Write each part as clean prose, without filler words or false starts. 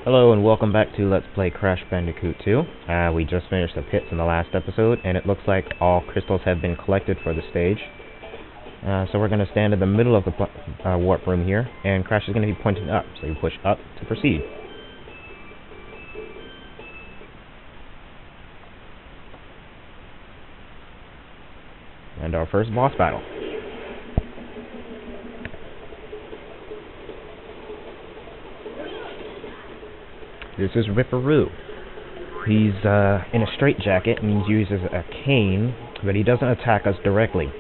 Hello and welcome back to Let's Play Crash Bandicoot 2. We just finished the pits in the last episode, and it looks like all crystals have been collected for the stage. So we're going to stand in the middle of the warp room here, and Crash is going to be pointing up, so you push up to proceed. And our first boss battle. This is Ripperoo. He's in a straitjacket and he uses a cane, but he doesn't attack us directly.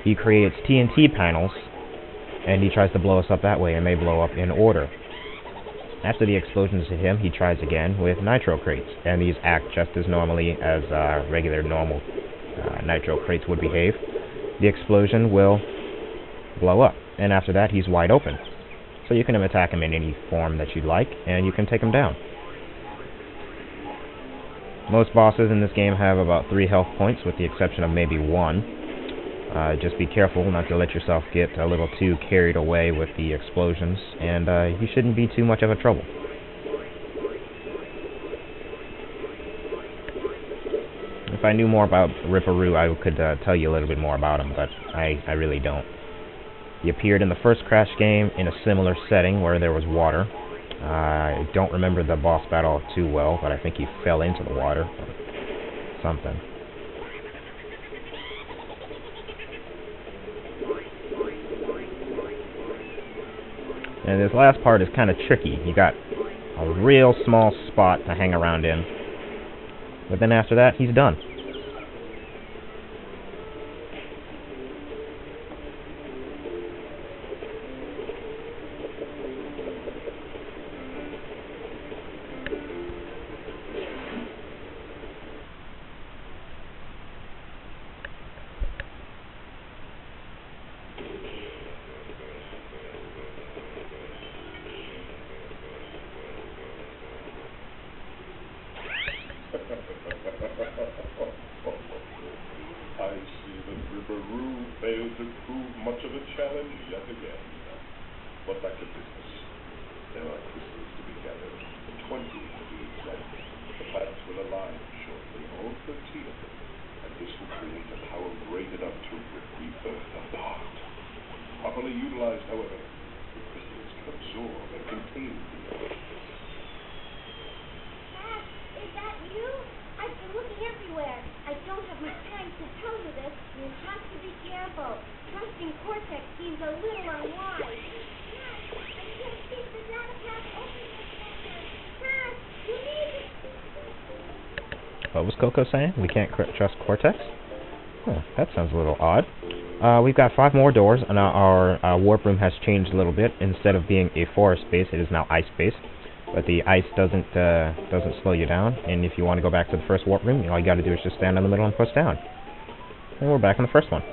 He creates TNT panels, and he tries to blow us up that way, and they blow up in order. After the explosions hit him, he tries again with nitro crates, and these act just as normally as regular, normal nitro crates would behave. The explosion will blow up, and after that he's wide open. So you can attack him in any form that you'd like, and you can take him down. Most bosses in this game have about 3 health points, with the exception of maybe 1. Just be careful not to let yourself get a little too carried away with the explosions, and you shouldn't be too much of a trouble. If I knew more about Ripperoo, I could tell you a little bit more about him, but I really don't. He appeared in the first Crash game in a similar setting where there was water. I don't remember the boss battle too well, but I think he fell into the water or something. And this last part is kind of tricky. You got a real small spot to hang around in, but then after that, he's done. I see that Ripperoo failed to prove much of a challenge yet again. But back to business. There are crystals to be gathered, 20 to be exact. The planets will align shortly, all 13 of them, and this will create a power great enough to rip the Earth apart. Properly utilized, however, the crystals can absorb and contain the Earth. Is that you? I've been looking everywhere. I don't have much time to tell you this. You have to be careful. Trusting Cortex seems a little unwise. I can't keep the data path open for you need it. What was Coco saying? We can't trust Cortex? Oh, that sounds a little odd. We've got 5 more doors, and our warp room has changed a little bit. Instead of being a forest base, it is now ice base. But the ice doesn't slow you down, and if you want to go back to the first warp room, all you got to do is just stand in the middle and push down. And we're back in the first one.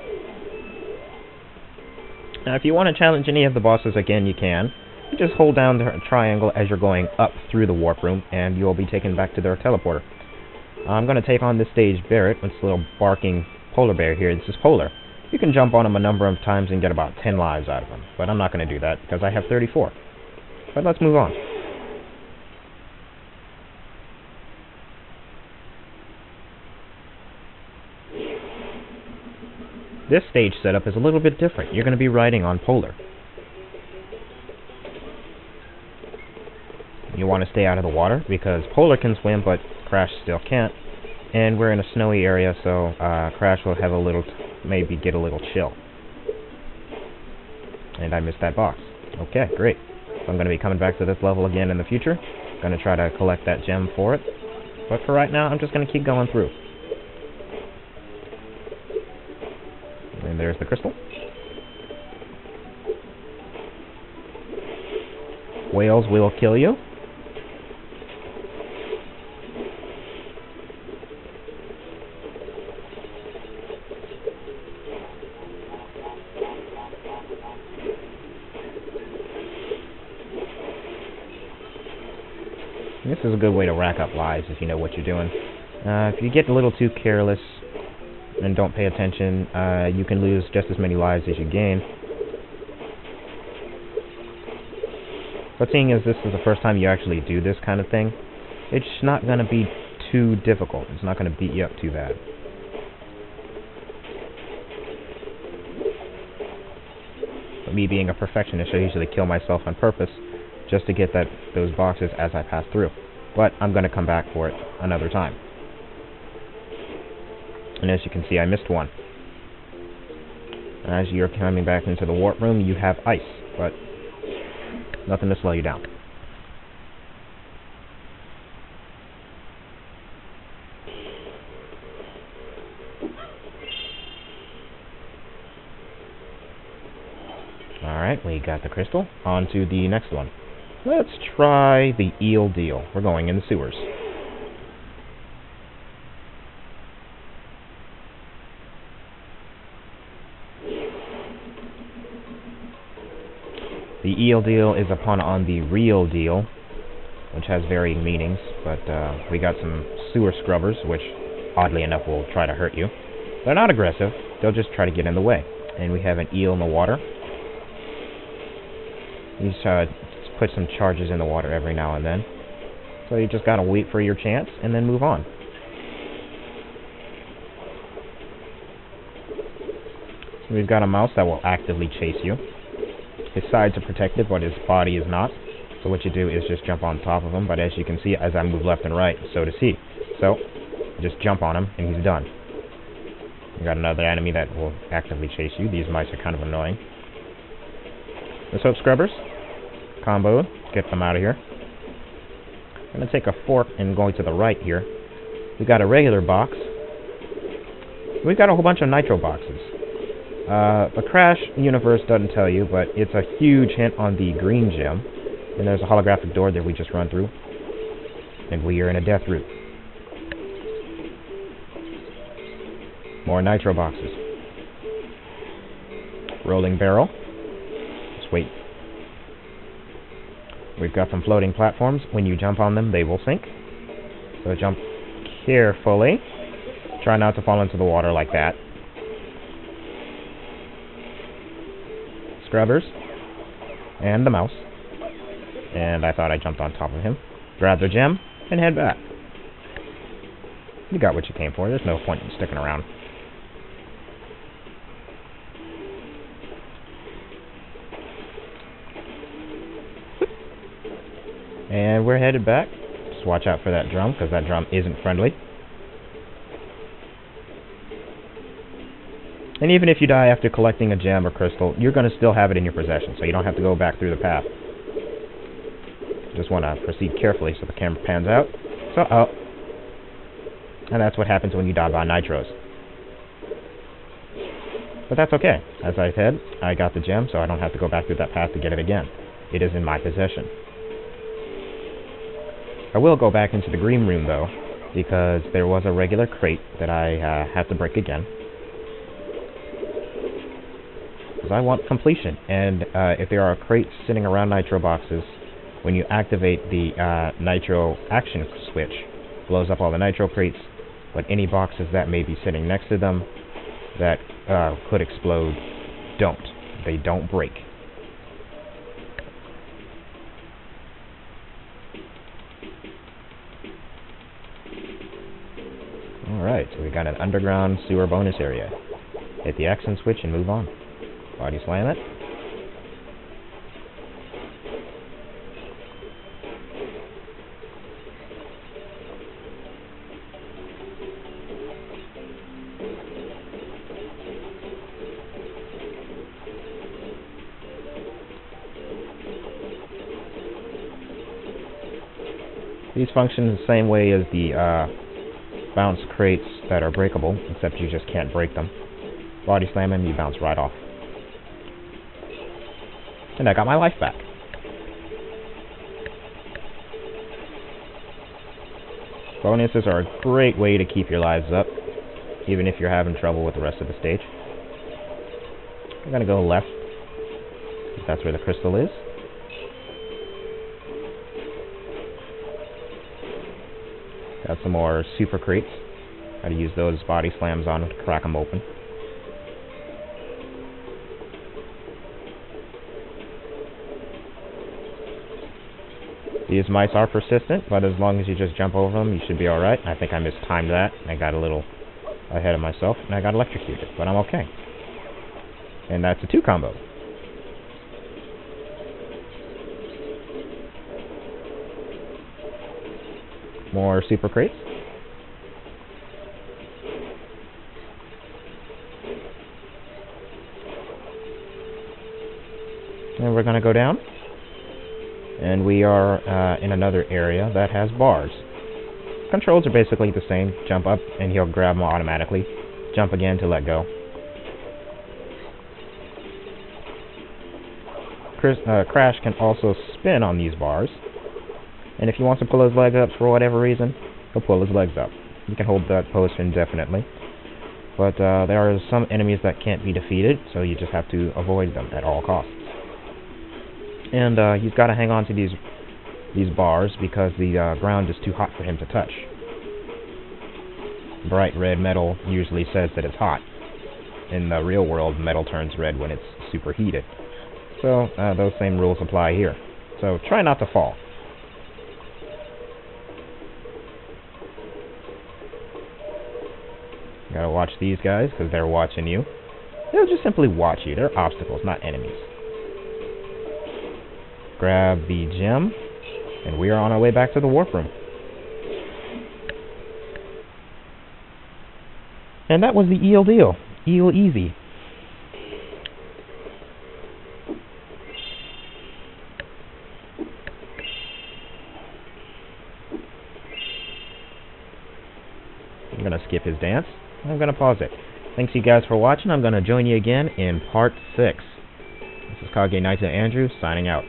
Now, if you want to challenge any of the bosses again, you can. You just hold down the triangle as you're going up through the warp room, and you'll be taken back to their teleporter. I'm going to take on this stage Barrett, with this little barking polar bear here. This is Polar. You can jump on him a number of times and get about 10 lives out of him, but I'm not going to do that because I have 34. But let's move on. This stage setup is a little bit different. You're going to be riding on Polar. You want to stay out of the water because Polar can swim, but Crash still can't. And we're in a snowy area, so Crash will have maybe get a little chill. And I missed that box. Okay, great. So I'm going to be coming back to this level again in the future. Going to try to collect that gem for it. But for right now, I'm just going to keep going through. And there's the crystal. Whales will kill you. This is a good way to rack up lives if you know what you're doing. If you get a little too careless and don't pay attention, you can lose just as many lives as you gain. But seeing as this is the first time you actually do this kind of thing, it's not going to be too difficult. It's not going to beat you up too bad. But me being a perfectionist, I usually kill myself on purpose just to get those boxes as I pass through. But I'm going to come back for it another time. And as you can see, I missed one. As you're coming back into the warp room, you have ice, but nothing to slow you down. Alright, we got the crystal. On to the next one. Let's try the eel deal. We're going in the sewers. The eel deal is a pun on the real deal, which has varying meanings, but we got some sewer scrubbers, which oddly enough will try to hurt you. They're not aggressive, they'll just try to get in the way. And we have an eel in the water. You just put some charges in the water every now and then. So you just gotta wait for your chance and then move on. We've got a mouse that will actively chase you. His sides are protected, but his body is not. So what you do is just jump on top of him, but as you can see, as I move left and right, so does he. So, just jump on him, and he's done. You got another enemy that will actively chase you. These mice are kind of annoying. The soap scrubbers. Combo. Get them out of here. I'm going to take a fork and going to the right here. We got a regular box. We've got a whole bunch of nitro boxes. The Crash universe doesn't tell you, but it's a huge hint on the green gem. And there's a holographic door that we just run through. And we are in a death route. More nitro boxes. Rolling barrel. Just wait. We've got some floating platforms. When you jump on them, they will sink. So jump carefully. Try not to fall into the water like that. Scrubbers. And the mouse. And I thought I jumped on top of him. Grab the gem and head back. You got what you came for. There's no point in sticking around. And we're headed back. Just watch out for that drum, because that drum isn't friendly. And even if you die after collecting a gem or crystal, you're going to still have it in your possession, so you don't have to go back through the path. Just want to proceed carefully so the camera pans out. So, and that's what happens when you die by nitros. But that's okay. As I said, I got the gem, so I don't have to go back through that path to get it again. It is in my possession. I will go back into the green room, though, because there was a regular crate that I have to break again. Because I want completion, and if there are crates sitting around nitro boxes, when you activate the nitro action switch, blows up all the nitro crates, but any boxes that may be sitting next to them that could explode don't. They don't break. Alright, so we got an underground sewer bonus area. Hit the action switch and move on. Body slam it. These function the same way as the bounce crates that are breakable, except you just can't break them. Body slam them, you bounce right off. And I got my life back. Bonuses are a great way to keep your lives up, even if you're having trouble with the rest of the stage. I'm going to go left, because that's where the crystal is. Got some more super crates. How to use those body slams on to crack them open. These mice are persistent, but as long as you just jump over them, you should be alright. I think I mistimed that. I got a little ahead of myself, and I got electrocuted, but I'm okay. And that's a 2 combo. More super crates. And we're going to go down. And we are in another area that has bars. Controls are basically the same. Jump up and he'll grab them automatically. Jump again to let go. Crash can also spin on these bars. And if he wants to pull his leg up for whatever reason, he'll pull his legs up. You can hold that pose indefinitely. But there are some enemies that can't be defeated, so you just have to avoid them at all costs. And you've got to hang on to these bars because the ground is too hot for him to touch. Bright red metal usually says that it's hot. In the real world, metal turns red when it's superheated. So those same rules apply here. So try not to fall. You gotta watch these guys because they're watching you. They'll just simply watch you. They're obstacles, not enemies. Grab the gem, and we are on our way back to the warp room. And that was the eel deal. Eel easy. I'm gonna skip his dance. I'm gonna pause it. Thanks you guys for watching. I'm gonna join you again in part 6. This is Kage Knight Andrew signing out.